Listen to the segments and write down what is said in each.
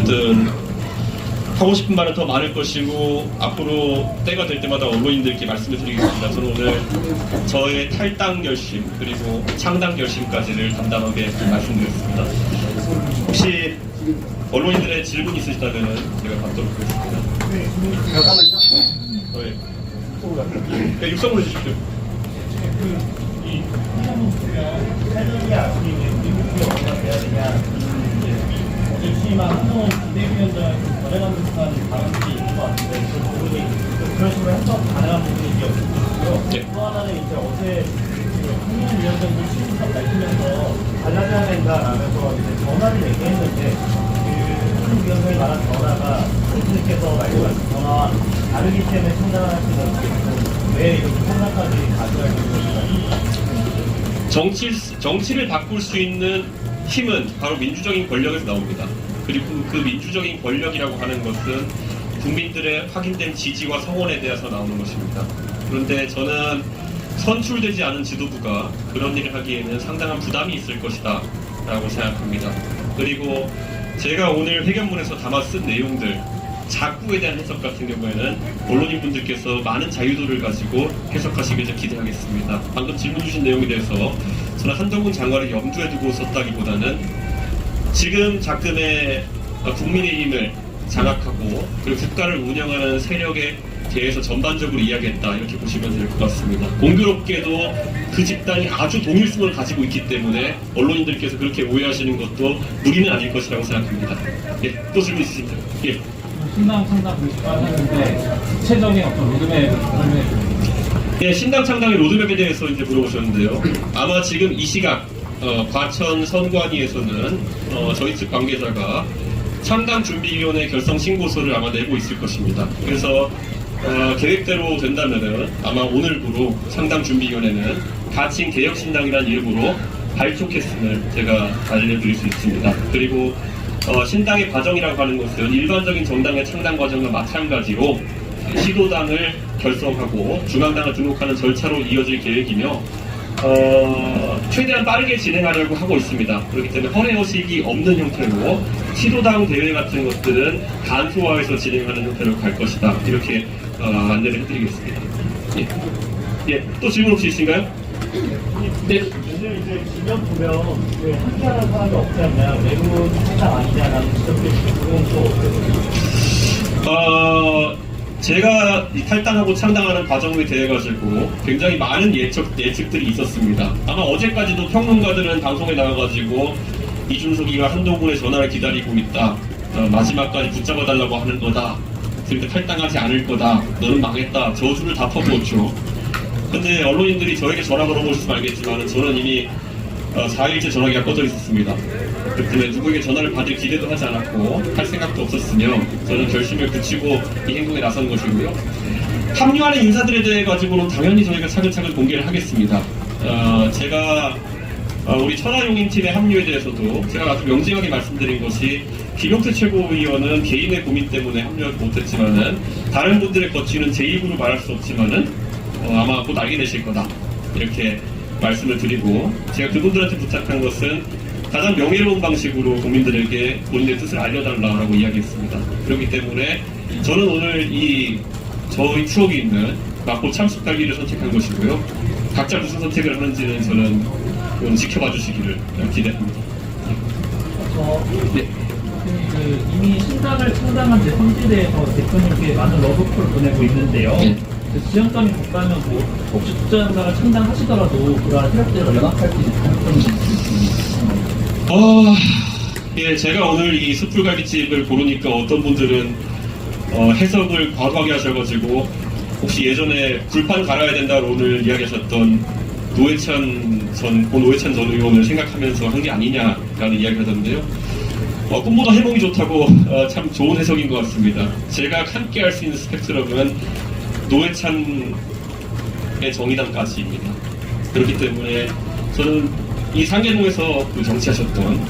어쨌든 하고 싶은 말은 더 많을 것이고 앞으로 때가 될 때마다 언론인들께 말씀을 드리겠습니다. 저는 오늘 저의 탈당 결심 그리고 창당 결심까지를 담담하게 말씀드렸습니다. 혹시 언론인들의 질문 있으시다면 제가 받도록 하겠습니다. 잠깐만요. 네, 육성으로 해주십시오. 이 탈당이 아닌 의무가 돼야 되냐, 이시만 한동훈 비대위원장 전해가는 듯한 발언이 있는 것 같은데 그 부분이 그런 식으로 해석 가능한 부분이 없고요. 네. 또 하나는 이제 어제 한동훈 위원장도 취임사 밝히면서 달라져야 된다라면서 이제 전화를 얘기했는데 그 위원장이 말한 전화가 교수님께서 말씀하신 전화와 다르기 때문에 창당하시는 왜 이렇게 생각까지 가져야 되는 건가요? 정치를 바꿀 수 있는 힘은 바로 민주적인 권력에서 나옵니다. 그리고 그 민주적인 권력이라고 하는 것은 국민들의 확인된 지지와 성원에 대해서 나오는 것입니다. 그런데 저는 선출되지 않은 지도부가 그런 일을 하기에는 상당한 부담이 있을 것이다 라고 생각합니다. 그리고 제가 오늘 회견문에서 담아 쓴 내용들, 자꾸에 대한 해석 같은 경우에는 언론인분들께서 많은 자유도를 가지고 해석하시길 좀 기대하겠습니다. 방금 질문 주신 내용에 대해서 저는 한동훈 장관을 염두에 두고 썼다기보다는 지금 작금의 국민의힘을 장악하고 그리고 국가를 운영하는 세력에 대해서 전반적으로 이야기했다 이렇게 보시면 될 것 같습니다. 공교롭게도 그 집단이 아주 동일성을 가지고 있기 때문에 언론인들께서 그렇게 오해하시는 것도 무리는 아닐 것이라고 생각합니다. 예, 또 질문 있으십니까? 예. 신당 창당 불식을 하는데 구체적인 어떤 로드맵을 설명해 주세요. 예, 신당 창당의 로드맵에 대해서 이제 물어보셨는데요. 아마 지금 이 시각 과천 선관위에서는 저희 측 관계자가 창당준비위원회 결성 신고서를 아마 내고 있을 것입니다. 그래서 계획대로 된다면은 아마 오늘부로 창당준비위원회는 가칭 개혁신당이라는 이름으로 발족했음을 제가 알려드릴 수 있습니다. 그리고 신당의 과정이라고 하는 것은 일반적인 정당의 창당 과정과 마찬가지로 시도당을 결성하고 중앙당을 등록하는 절차로 이어질 계획이며 최대한 빠르게 진행하려고 하고 있습니다. 그렇기 때문에 허례허식이 없는 형태로 시도당 대회 같은 것들은 간소화해서 진행하는 형태로 갈 것이다. 이렇게 안내를 해드리겠습니다. 예. 예. 또 질문 혹시 있으신가요? 네. 오늘 이제 기념 보면 왜 함께하는 사람이 없지 않냐, 외국 창당 아니냐라는 지적들이 있고 또 어떻게 보세요? 제가 이 탈당하고 창당하는 과정에 대해 가지고 굉장히 많은 예측들이 있었습니다. 아마 어제까지도 평론가들은 방송에 나와가지고 이준석이가 한동훈의 전화를 기다리고 있다. 마지막까지 붙잡아달라고 하는 거다. 그러니까 탈당하지 않을 거다. 너는 망했다. 저주를 다 퍼부었죠. 근데 언론인들이 저에게 전화 걸어보셨으면 알겠지만 저는 이미 4일째 전화기가 꺼져 있었습니다. 그렇기 때문에 누구에게 전화를 받을 기대도 하지 않았고 할 생각도 없었으며 저는 결심을 굳히고 이 행동에 나선 것이고요. 합류하는 인사들에 대해 가지고는 당연히 저희가 차근차근 공개를 하겠습니다. 제가 우리 천하용인팀의 합류에 대해서도 제가 아주 명징하게 말씀드린 것이 김용태 최고위원은 개인의 고민 때문에 합류하지 못했지만은 다른 분들의 거취는 제 입으로 말할 수 없지만은 아마 곧 알게 되실 거다 이렇게 말씀을 드리고 제가 그분들한테 부탁한 것은 가장 명예로운 방식으로 국민들에게 본인의 뜻을 알려달라고 이야기했습니다. 그렇기 때문에 저는 오늘 저희 추억이 있는 마포 참숙달기를 선택한 것이고요. 각자 무슨 선택을 하는지는 저는 지켜봐 주시기를 기대합니다. 네. 이미 신당을 창당한 제3지대에서 대표님께 많은 러브콜을 보내고 있는데요. 네. 지형감이 높다면 혹시 국자연사가 창당하시더라도 그러한 세력들을 연합할 수 있는 가능성이 있습니다. 예, 제가 오늘 이 숯불갈비집을 고르니까 어떤 분들은 해석을 과도하게 하셔가지고 혹시 예전에 굴판 갈아야 된다고 오늘 이야기하셨던 노회찬 전 의원을 생각하면서 한 게 아니냐라는 이야기를 하던데요. 꿈보다 해몽이 좋다고 참 좋은 해석인 것 같습니다. 제가 함께 할 수 있는 스펙트럼은 노회찬의 정의당까지입니다. 그렇기 때문에 저는 이 상계동에서 정치하셨던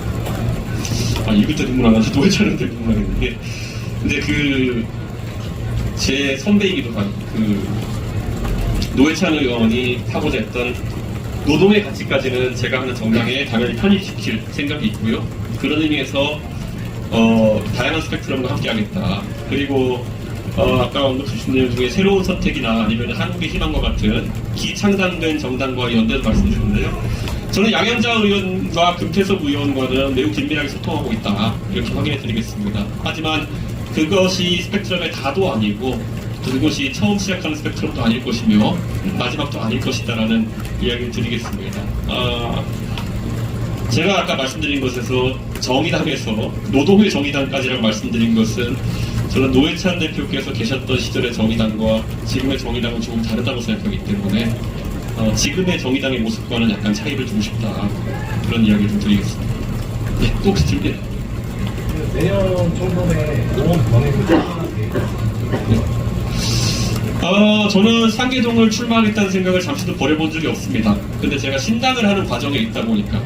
읽을 때 눈물 안 나서 노회찬한테 눈물 나겠는데 근데 제 선배이기도 한 노회찬 의원이 하고자 했던 노동의 가치까지는 제가 하는 정당에 당연히 편입시킬 생각이 있고요. 그런 의미에서 다양한 스펙트럼과 함께하겠다. 그리고 아까 언급하신 내용 중에 새로운 선택이나 아니면 한국의 희망과 같은 기창당된 정당과의 연대도 말씀드렸는데요. 저는 양현자 의원과 금태섭 의원과는 매우 긴밀하게 소통하고 있다. 이렇게 확인해 드리겠습니다. 하지만 그것이 스펙트럼의 다도 아니고 그것이 처음 시작하는 스펙트럼도 아닐 것이며 마지막도 아닐 것이다라는 이야기를 드리겠습니다. 제가 아까 말씀드린 것에서 정의당에서 노동의 정의당까지라고 말씀드린 것은 저는 노회찬 대표께서 계셨던 시절의 정의당과 지금의 정의당은 조금 다르다고 생각하기 때문에 지금의 정의당의 모습과는 약간 차이를 두고 싶다. 그런 이야기를 좀 드리겠습니다. 네, 또 혹시 질문? 내년 총선에 의원 권해를 저는 상계동을 출마하겠다는 생각을 잠시도 버려본 적이 없습니다. 근데 제가 신당을 하는 과정에 있다 보니까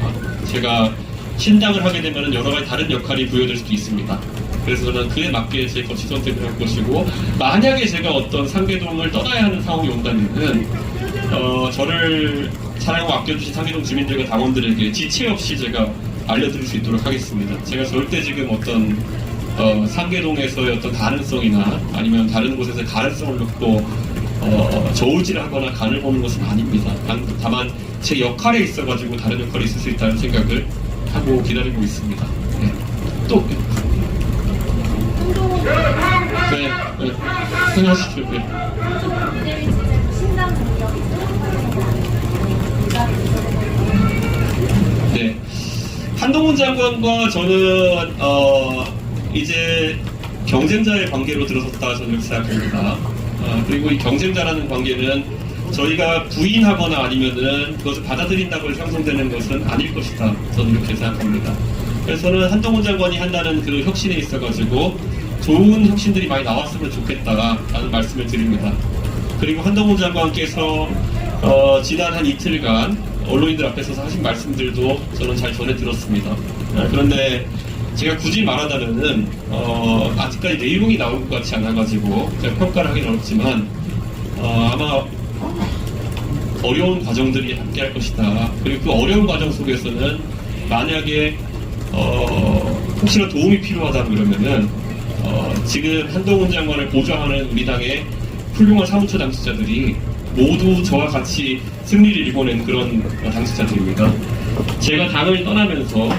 제가 신당을 하게 되면 여러 가지 다른 역할이 부여될 수도 있습니다. 그래서 저는 그에 맞게 제 거취 선택을 할 것이고, 만약에 제가 어떤 상계동을 떠나야 하는 상황이 온다면은 저를 사랑하고 아껴주신 상계동 주민들과 당원들에게 지체 없이 제가 알려드릴 수 있도록 하겠습니다. 제가 절대 지금 어떤 상계동에서의 어떤 가능성이나 아니면 다른 곳에서 가능성을 놓고 저울질하거나 간을 보는 것은 아닙니다. 다만 제 역할에 있어가지고 다른 역할이 있을 수 있다는 생각을 하고 기다리고 있습니다. 네. 또 네, 생각하십시오. 네. 네. 한동훈 장관과 저는 이제 경쟁자의 관계로 들어섰다 저는 이렇게 생각합니다. 그리고 이 경쟁자라는 관계는 저희가 부인하거나 아니면은 그것을 받아들인다고 형성되는 것은 아닐 것이다. 저는 이렇게 생각합니다. 그래서 저는 한동훈 장관이 한다는 그 혁신에 있어가지고 좋은 혁신들이 많이 나왔으면 좋겠다라는 말씀을 드립니다. 그리고 한동훈 장관께서 지난 한 이틀간 언론인들 앞에서 하신 말씀들도 저는 잘 전해 들었습니다. 그런데 제가 굳이 말하자면은 아직까지 내용이 나올 것 같지 않아가지고 제가 평가를 하긴 어렵지만 아마 어려운 과정들이 함께할 것이다. 그리고 그 어려운 과정 속에서는 만약에 혹시나 도움이 필요하다 그러면은 지금 한동훈 장관을 보좌하는 우리 당의 훌륭한 사무처 당직자들이 모두 저와 같이 승리를 이뤄낸 그런 당직자들입니다. 제가 당을 떠나면서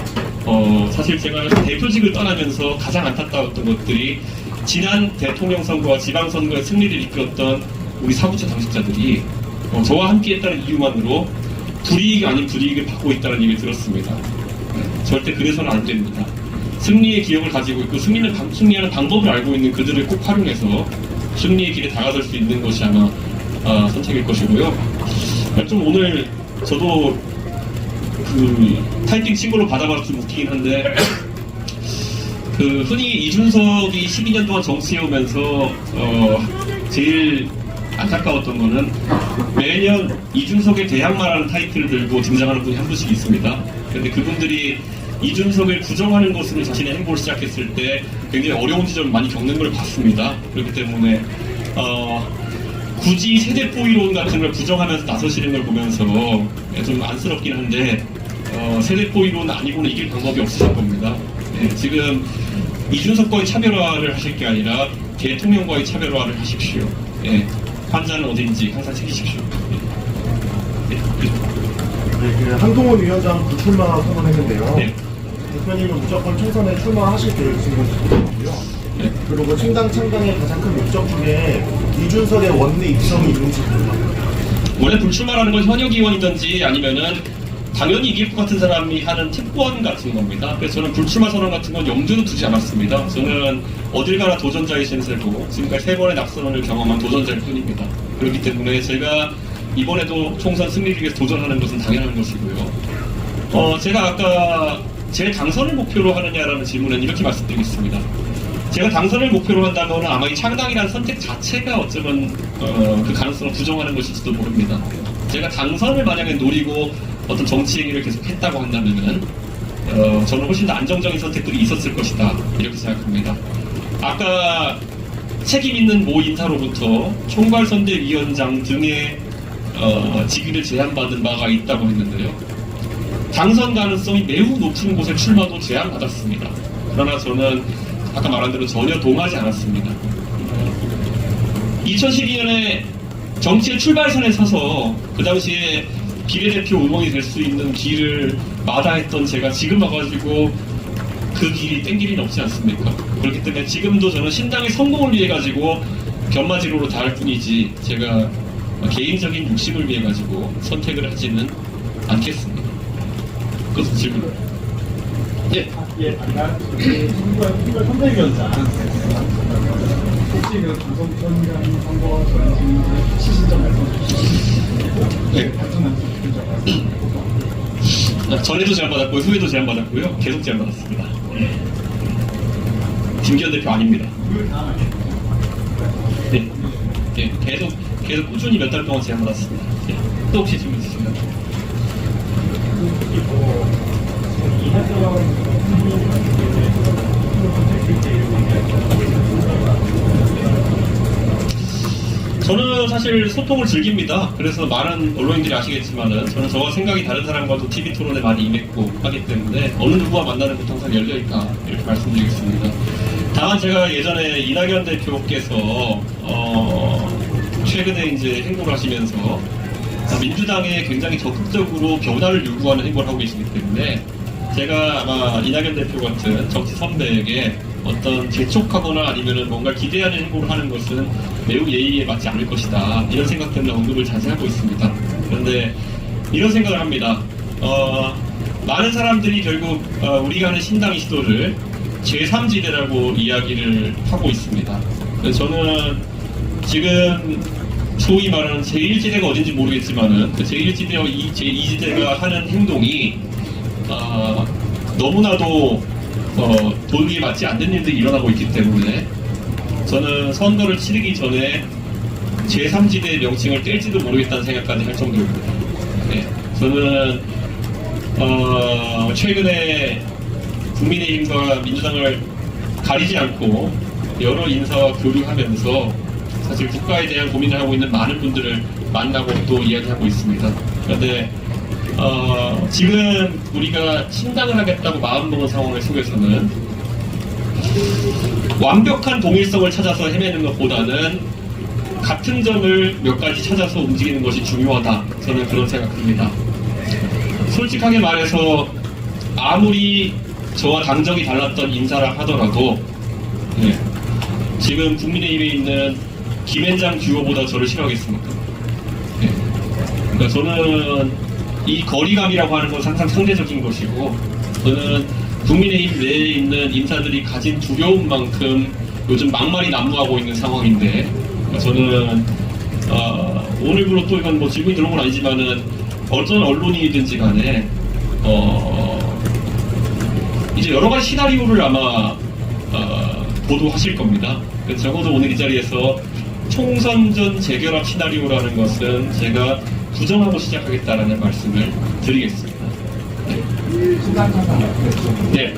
사실 제가 대표직을 떠나면서 가장 안타까웠던 것들이 지난 대통령 선거와 지방선거의 승리를 이끌었던 우리 사무처 당직자들이 저와 함께 했다는 이유만으로 불이익이 아닌 불이익을 받고 있다는 얘기를 들었습니다. 절대 그래서는 안 됩니다. 승리의 기억을 가지고 있고 승리하는 방법을 알고 있는 그들을 꼭 활용해서 승리의 길에 다가설 수 있는 것이 아마 선택일 것이고요. 좀 오늘 저도 그 타이핑 친구로 받아봐서 좀 웃기긴 한데 그 흔히 이준석이 12년 동안 정치해오면서 제일 안타까웠던 거는 매년 이준석의 대항마라는 타이틀을 들고 등장하는 분이 한 분씩 있습니다. 그런데 그분들이 이준석을 부정하는 것으로 자신의 행보를 시작했을 때 굉장히 어려운 지점을 많이 겪는 걸 봤습니다. 그렇기 때문에 굳이 세대포 이론 같은 걸 부정하면서 나서시는 걸 보면서 좀 안쓰럽긴 한데 세대포 이론은 아니고는 이길 방법이 없으실 겁니다. 네, 지금 이준석과의 차별화를 하실 게 아니라 대통령과의 차별화를 하십시오. 네, 환자는 어딘지 항상 챙기십시오. 네, 그 한동훈 위원장 불출마 선언했는데요. 네. 대표님은 무조건 총선에 출마하실 계획이신 건지 궁금하고요. 네. 그리고清당 창당의 가장 큰 목적 중에 이준석의 원내 입성이 있는지 궁금합니다. 원래 불출마라는 건 현역 의원이든지 아니면은 당연히 이길 것 같은 사람이 하는 특권 같은 겁니다. 그래서 저는 불출마 선언 같은 건 염두도 두지 않았습니다. 저는 어딜 가나 도전자의 신세고 지금까지 3번의 낙선을 경험한 도전자일 뿐입니다. 그렇기 때문에 제가 이번에도 총선 승리를 위해서 도전하는 것은 당연한 것이고요. 제가 아까 제 당선을 목표로 하느냐라는 질문은 이렇게 말씀드리겠습니다. 제가 당선을 목표로 한다면 아마 이 창당이라는 선택 자체가 어쩌면 그 가능성을 부정하는 것일지도 모릅니다. 제가 당선을 만약에 노리고 어떤 정치 행위를 계속 했다고 한다면은 저는 훨씬 더 안정적인 선택들이 있었을 것이다 이렇게 생각합니다. 아까 책임 있는 모 인사로부터 총괄선대위원장 등의 직위를 제안받은 바가 있다고 했는데요. 당선 가능성이 매우 높은 곳에 출마도 제안받았습니다. 그러나 저는 아까 말한 대로 전혀 동하지 않았습니다. 2012년에 정치의 출발선에 서서 그 당시에 비례대표 의원이 될 수 있는 길을 마다했던 제가 지금 와가지고 그 길이 땡길 일은 없지 않습니까? 그렇기 때문에 지금도 저는 신당의 성공을 위해 가지고 견마지로로 닿을 뿐이지 제가 개인적인 욕심을 위해 가지고 선택을 하지는 않겠습니다. 그것은 질문. 예. 예, 아까 선거 선대위원장 혹시 그 당선위원장 선거 전진 시신점 말씀해 주시고 네. 발전한 시신점 전에도 제안받았고 후에도 제안받았고요. 계속 제안받았습니다. 김기현 대표 아닙니다. 그 다음 알겠습니다. 네. 네. 계속 꾸준히 몇 달 동안 제안받았습니다. 네. 또 혹시 질문 있으신가요? 저는 사실 소통을 즐깁니다. 그래서 많은 언론인들이 아시겠지만은 저는 저와 생각이 다른 사람과도 TV 토론에 많이 임했고 하기 때문에 어느 누구와 만나는 것도 항상 열려있다 이렇게 말씀드리겠습니다. 다만 제가 예전에 이낙연 대표께서 최근에 이제 행보를 하시면서 민주당에 굉장히 적극적으로 변화를 요구하는 행보를 하고 계시기 때문에 제가 아마 이낙연 대표 같은 정치 선배에게 어떤 재촉하거나 아니면은 뭔가 기대하는 행보를 하는 것은 매우 예의에 맞지 않을 것이다. 이런 생각 때문에 언급을 자제하고 있습니다. 그런데 이런 생각을 합니다. 많은 사람들이 결국 우리가 하는 신당의 시도를 제3지대라고 이야기를 하고 있습니다. 그래서 저는 지금 소위 말하는 제1지대가 어딘지 모르겠지만은 그 제1지대와 제2지대가 하는 행동이 너무나도 도리에 맞지 않는 일들이 일어나고 있기 때문에 저는 선거를 치르기 전에 제3지대의 명칭을 뗄지도 모르겠다는 생각까지 할 정도입니다. 네, 저는 최근에 국민의힘과 민주당을 가리지 않고 여러 인사와 교류하면서 사실 국가에 대한 고민을 하고 있는 많은 분들을 만나고 또 이야기하고 있습니다. 그런데 지금 우리가 신당을 하겠다고 마음먹은 상황 속에서는 완벽한 동일성을 찾아서 헤매는 것보다는 같은 점을 몇 가지 찾아서 움직이는 것이 중요하다. 저는 그런 생각합니다. 솔직하게 말해서 아무리 저와 당적이 달랐던 인사라 하더라도 지금 국민의힘에 있는 김앤장 듀오보다 저를 싫어하겠습니까? 그러니까 저는 이 거리감이라고 하는 건 항상 상대적인 것이고 저는 국민의힘 내에 있는 인사들이 가진 두려움만큼 요즘 막말이 난무하고 있는 상황인데 저는 오늘부로 또 이건 뭐 질문이 들어온 건 아니지만은 어떤 언론이든지 간에 이제 여러 가지 시나리오를 아마 보도하실 겁니다. 그래서 적어도 오늘 이 자리에서 총선 전 재결합 시나리오라는 것은 제가 부정하고 시작하겠다라는 말씀을 드리겠습니다. 네.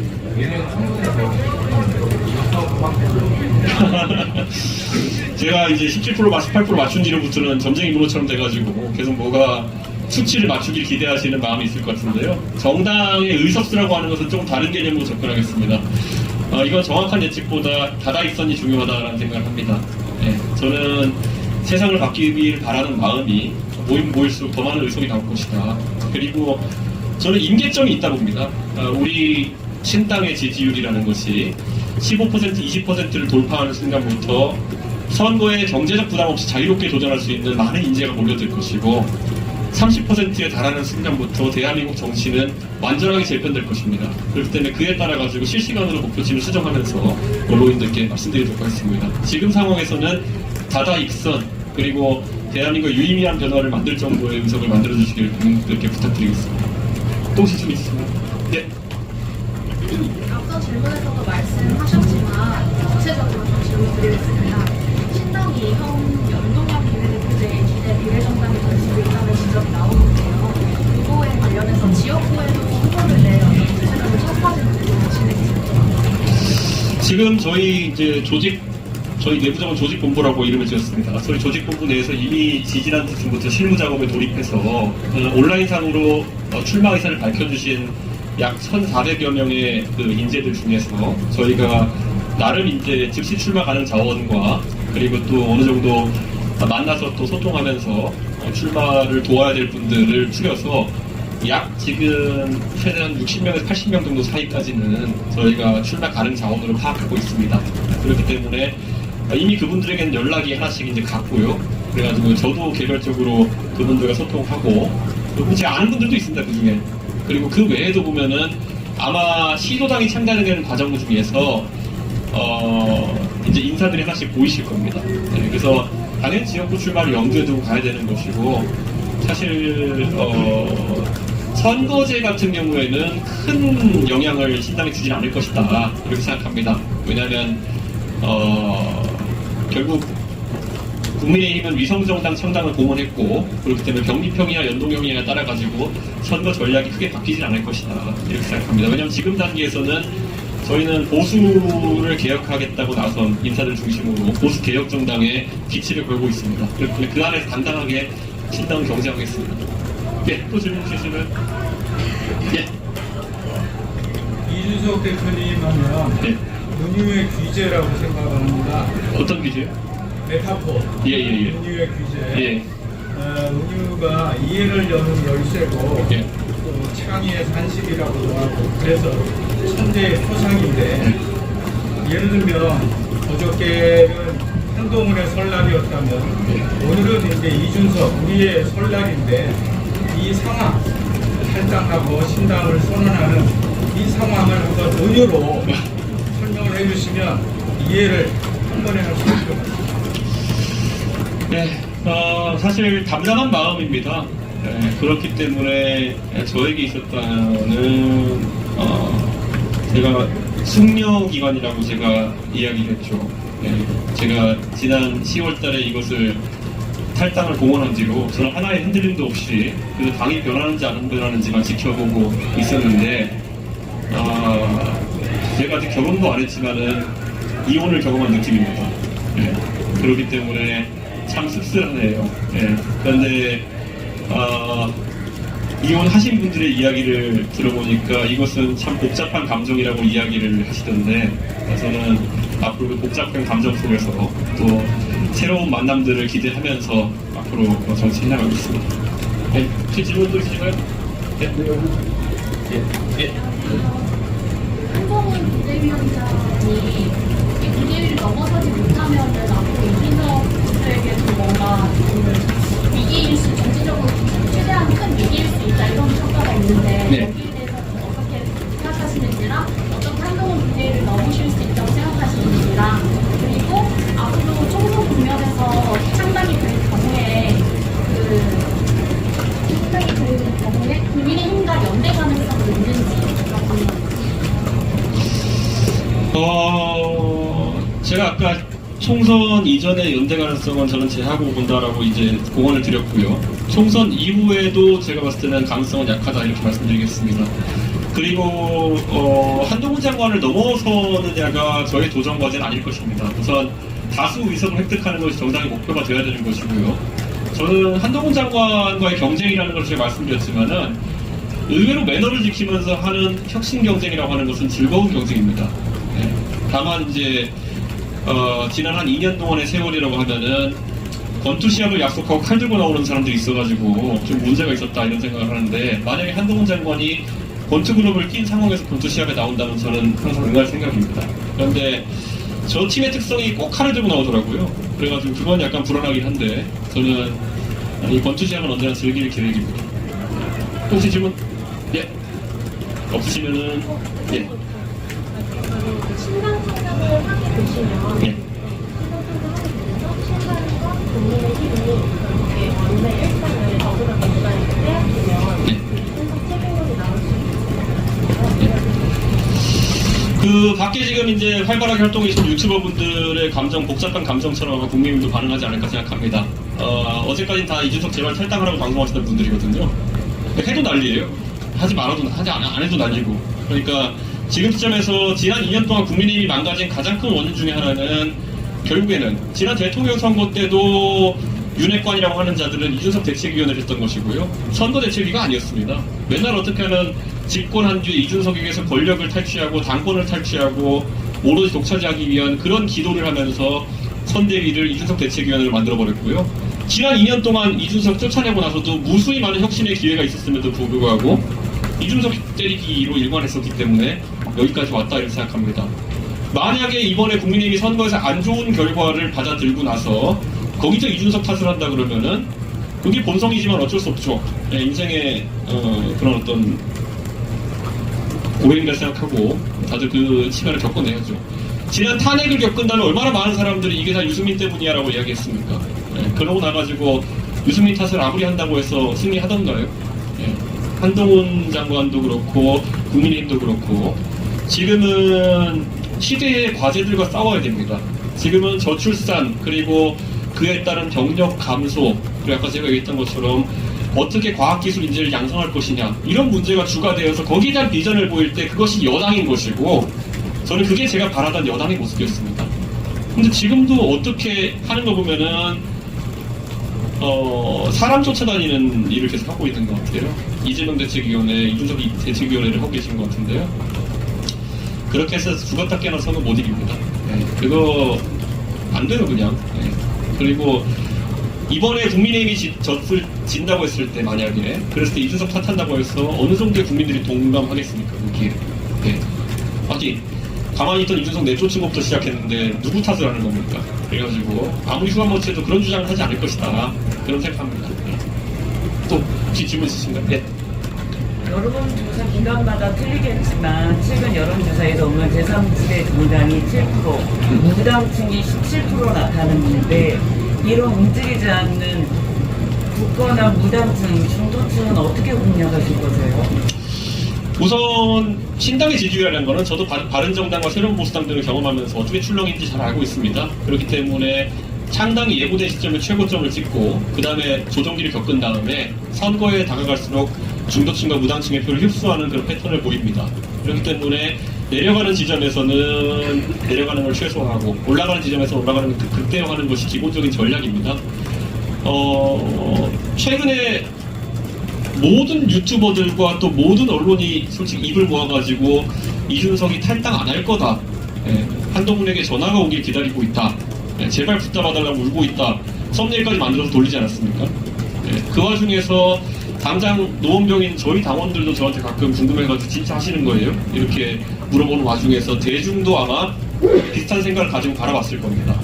제가 이제 17% 18% 맞춘 뒤로부터는 점쟁이 문호처럼 돼가지고 계속 뭐가 수치를 맞추길 기대하시는 마음이 있을 것 같은데요. 정당의 의석수라고 하는 것은 조금 다른 개념으로 접근하겠습니다. 이건 정확한 예측보다 다다익선이 중요하다는 생각을 합니다. 네, 저는 세상을 바뀌길 바라는 마음이 모일수록 더 많은 의석이 나올 것이다. 그리고 저는 임계점이 있다고 봅니다. 우리 신당의 지지율이라는 것이 15% 20%를 돌파하는 순간부터 선거에 경제적 부담 없이 자유롭게 도전할 수 있는 많은 인재가 몰려들 것이고 30%에 달하는 순간부터 대한민국 정치는 완전하게 재편될 것입니다. 그렇기 때문에 그에 따라 가지고 실시간으로 목표치를 수정하면서 언론인들께 말씀드리도록 하겠습니다. 지금 상황에서는 다다익선 그리고 대한민국 유의미한 변화를 만들 정도의 의석을 만들어주시길 국민들께 부탁드리겠습니다. 또 혹시 좀 있으십니까? 네. 앞서 질문에서도 말씀하셨지만 구체적으로 좀 질문드리겠습니다. 신당이 현 연동형 비례대표제의 기대 비례정당이 될 수도 있다는 지적이 나오는데요. 그거에 관련해서 지역구에도 후보를 내어 구체적으로 첫 진행했습니다. 지금 저희 이제 저희 내부적은 조직본부라고 이름을 지었습니다. 저희 조직본부 내에서 이미 지지난 주부터 실무 작업에 돌입해서 온라인상으로 출마 의사를 밝혀주신 약 1,400여 명의 그 인재들 중에서 저희가 나름 이제 즉시 출마 가능 자원과 그리고 또 어느 정도 만나서 또 소통하면서 출마를 도와야 될 분들을 추려서 약 지금 최대한 60명에서 80명 정도 사이까지는 저희가 출마 가능 자원으로 파악하고 있습니다. 그렇기 때문에 이미 그분들에게는 연락이 하나씩 이제 갔고요. 그래가지고 저도 개별적으로 그분들과 소통하고 그리고 제가 아는 분들도 있습니다, 그 중에. 그리고 그 외에도 보면은 아마 시도당이 창단되는 과정 중에서 이제 인사들이 하나씩 보이실 겁니다. 네, 그래서 당연히 지역구 출마를 염두에 두고 가야 되는 것이고 사실 선거제 같은 경우에는 큰 영향을 신당에 주진 않을 것이다 이렇게 생각합니다. 왜냐하면 결국 국민의힘은 위성정당 창당을 공언했고 그렇기 때문에 병립형이나 연동형이나 따라 가지고 선거 전략이 크게 바뀌진 않을 것이다 이렇게 생각합니다. 왜냐하면 지금 단계에서는 저희는 보수를 개혁하겠다고 나선 인사들 중심으로 보수 개혁 정당의 기치를 걸고 있습니다. 그렇기 그 안에서 당당하게 신당을 경쟁하겠습니다. 예, 또 질문 주시면 예. 이준석 대표님 하면 예. 은유의 귀재라고 생각합니다. 어떤 기준이요? 메타포. 예. 은유의 귀재. 예. 은유가 이해를 여는 열쇠고 예. 또 창의의 산실이라고도 하고 그래서 천재의 표상인데 예를 들면 어저께는 한동훈의 설날이었다면 오늘은 이제 이준석 우리의 설날인데 이 상황 탈당하고 신당을 선언하는 이 상황을 한번 은유로 설명을 해주시면 이해를 한 번에 할 수 있을 것 같습니다. 네, 사실 담담한 마음입니다. 네, 그렇기 때문에 저에게 있었다는 제가 숙려기관이라고 제가 이야기했죠. 네, 제가 지난 10월달에 이것을 탈당을 공언한 뒤로 저는 하나의 흔들림도 없이 그 당이 변하는지 안 변하는지만 지켜보고 있었는데 제가 아직 결혼도 안 했지만은 이혼을 경험한 느낌입니다. 네, 그렇기 때문에 참 씁쓸하네요. 네, 그런데 이혼하신 분들의 이야기를 들어보니까 이것은 참 복잡한 감정이라고 이야기를 하시던데 저는 앞으로 그 복잡한 감정 속에서 또 새로운 만남들을 기대하면서 앞으로 정치 해나가겠습니다. 네, 혹시 질문도 있으신가요? 네. 예. 한동훈 비대위원장이 이 비대위를 넘어서지 못하면은 앞으로 이준석에게 좀 뭔가 위기일 수, 정치적으로 최대한 큰 위기일 수 있다 이런 평가가 있는데 네. 여기에 대해서 어떻게 생각하시는지랑 어떻게 한동훈 비대위를 넘으실 수 있다고 생각하시는지랑 그리고 앞으로 총선 국면에서 창당이 될 경우에 국민의힘과 연대 가능성이 있는지 제가 아까 총선 이전의 연대 가능성은 저는 제하고 본다라고 이제 공언을 드렸고요. 총선 이후에도 제가 봤을 때는 가능성은 약하다 이렇게 말씀드리겠습니다. 그리고 한동훈 장관을 넘어서느냐가 저의 도전 과제는 아닐 것입니다. 우선 다수 의석을 획득하는 것이 정당의 목표가 되어야 되는 것이고요. 저는 한동훈 장관과의 경쟁이라는 것을 제가 말씀드렸지만은 의외로 매너를 지키면서 하는 혁신 경쟁이라고 하는 것은 즐거운 경쟁입니다. 네. 다만 이제 지난 한 2년 동안의 세월이라고 하면은 권투 시합을 약속하고 칼 들고 나오는 사람들이 있어가지고 좀 문제가 있었다 이런 생각을 하는데 만약에 한동훈 장관이 권투 그룹을 낀 상황에서 권투 시합에 나온다면 저는 항상 응할 생각입니다. 그런데 저 팀의 특성이 꼭 칼을 들고 나오더라고요. 그래가지고 그건 약간 불안하긴 한데 저는 이 권투 시합은 언제나 즐길 계획입니다. 혹시 질문? 예. 없으시면은 예. 신당 창당을 하게 되시면 예. 신당과 국민의힘이 원내 일상을 더불어민주당에 빼앗기면 이준석 책임론이 나올 수 있습니다. 그 밖에 지금 이제 활발하게 활동해 계신 유튜버 분들의 감정, 복잡한 감정처럼 국민들도 반응하지 않을까 생각합니다. 어제까지는 다 이준석 제발 탈당하라고 방송하시던 분들이거든요. 해도 난리예요. 하지 말아도 안 해도 난리고. 그러니까 지금 시점에서 지난 2년 동안 국민의힘이 망가진 가장 큰 원인 중에 하나는 결국에는 지난 대통령 선거 때도 윤핵관이라고 하는 자들은 이준석 대책위원회를 했던 것이고요. 선거대책위가 아니었습니다. 맨날 어떻게 하면 집권한 뒤에 이준석에게서 권력을 탈취하고 당권을 탈취하고 오로지 독차지하기 위한 그런 기도를 하면서 선대위를 이준석 대책위원회를 만들어버렸고요. 지난 2년 동안 이준석 쫓아내고 나서도 무수히 많은 혁신의 기회가 있었음에도 불구하고 이준석 때리기로 일관했었기 때문에 여기까지 왔다 이렇게 생각합니다. 만약에 이번에 국민의힘이 선거에서 안 좋은 결과를 받아들고 나서 거기서 이준석 탓을 한다 그러면은 그게 본성이지만 어쩔 수 없죠. 네, 인생의 그런 어떤 고행이라 생각하고 다들 그 시간을 겪어내야죠. 지난 탄핵을 겪은다면 얼마나 많은 사람들이 이게 다 유승민 때문이야라고 이야기했습니까? 네, 그러고 나가지고 유승민 탓을 아무리 한다고 해서 승리하던가요? 네, 한동훈 장관도 그렇고 국민의힘도 그렇고 지금은 시대의 과제들과 싸워야 됩니다. 지금은 저출산 그리고 그에 따른 병력 감소 그리고 아까 제가 얘기했던 것처럼 어떻게 과학기술 인재를 양성할 것이냐 이런 문제가 주가 되어서 거기에 대한 비전을 보일 때 그것이 여당인 것이고 저는 그게 제가 바라던 여당의 모습이었습니다. 근데 지금도 어떻게 하는 거 보면은 사람 쫓아다니는 일을 계속 하고 있는 것 같아요. 이재명 대책위원회, 이준석 대책위원회를 하고 계신 것 같은데요. 그렇게 해서 죽었다 깨어나서는 못 이깁니다. 네, 그거 안 돼요 그냥. 네. 그리고 이번에 국민의힘이 진다고 했을 때 만약에 그랬을 때 이준석 탓한다고 해서 어느 정도의 국민들이 동감하겠습니까? 거기에. 네. 아니 가만히 있던 이준석 내쫓은 것부터 시작했는데 누구 탓을 하는 겁니까? 그래가지고 아무리 휴가모치해도 그런 주장을 하지 않을 것이다 그런 생각합니다. 네. 또 혹시 질문 있으신가요? 네. 여론조사 기간마다 틀리겠지만 최근 여론조사에서 보면 제3지대 정당이 7%, 무당층이 17% 나타났는데 이런 움직이지 않는 국거나 무당층, 중도층은 어떻게 공략하실 거세요? 우선 신당의 지지율이라는 거는 저도 바른정당과 새로운보수당 등을 경험하면서 어떻게 출렁인지 잘 알고 있습니다. 그렇기 때문에 창당이 예고된 시점에 최고점을 찍고 그 다음에 조정기를 겪은 다음에 선거에 다가갈수록 중도층과 무당층의 표를 흡수하는 그런 패턴을 보입니다. 그렇기 때문에 내려가는 지점에서는 내려가는 걸 최소화하고 올라가는 지점에서 올라가는 걸 극대화하는 것이 기본적인 전략입니다. 최근에 모든 유튜버들과 또 모든 언론이 솔직히 입을 모아가지고 이준석이 탈당 안 할 거다. 한동훈에게 전화가 오길 기다리고 있다. 제발 붙잡아달라고 울고 있다. 썸네일까지 만들어서 돌리지 않았습니까? 그 와중에서 당장 노원병인 저희 당원들도 저한테 가끔 궁금해가지고 진짜 하시는 거예요? 이렇게 물어보는 와중에서 대중도 아마 비슷한 생각을 가지고 바라봤을 겁니다.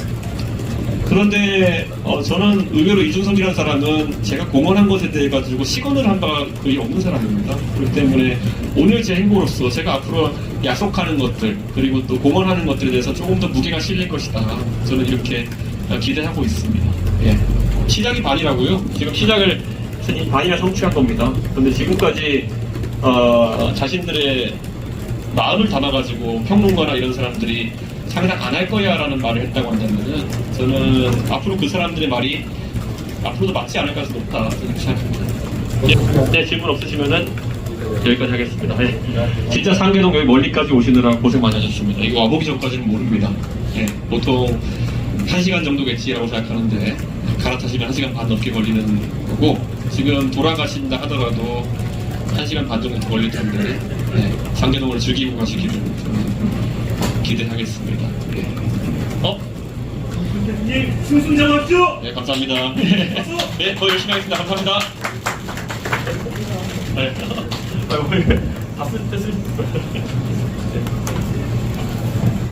그런데 저는 의외로 이준석이라는 사람은 제가 공언한 것에 대해 가지고 시건을 한 바가 거의 없는 사람입니다. 그렇기 때문에 오늘 제 행보로서 제가 앞으로 약속하는 것들 그리고 또 공언하는 것들에 대해서 조금 더 무게가 실릴 것이다. 저는 이렇게 기대하고 있습니다. 예. 시작이 반이라고요? 지금 시작을 반이나 성취한 겁니다. 그런데 지금까지 자신들의 마음을 담아가지고 평론가나 이런 사람들이 창당 안 할 거야 라는 말을 했다고 한다면은 저는 앞으로 그 사람들의 말이 앞으로도 맞지 않을 가능성이 높다 생각합니다. 네, 질문 없으시면은 여기까지 하겠습니다. 네. 진짜 상계동 여기 멀리까지 오시느라 고생 많이 하셨습니다. 이거 와보기 전까지는 모릅니다. 네, 보통 1시간 정도겠지라고 생각하는데 갈아타시면 1시간 반 넘게 걸리는 거고 지금 돌아가신다 하더라도 1시간 반 정도 더 걸릴 텐데 네, 상계동을 즐기고 가시기를 기대하겠습니다. 네. 선생님 승승장하십시오. 네, 감사합니다. 네, 더 열심히 하겠습니다. 감사합니다. 네. 다 쓸 때 쓸.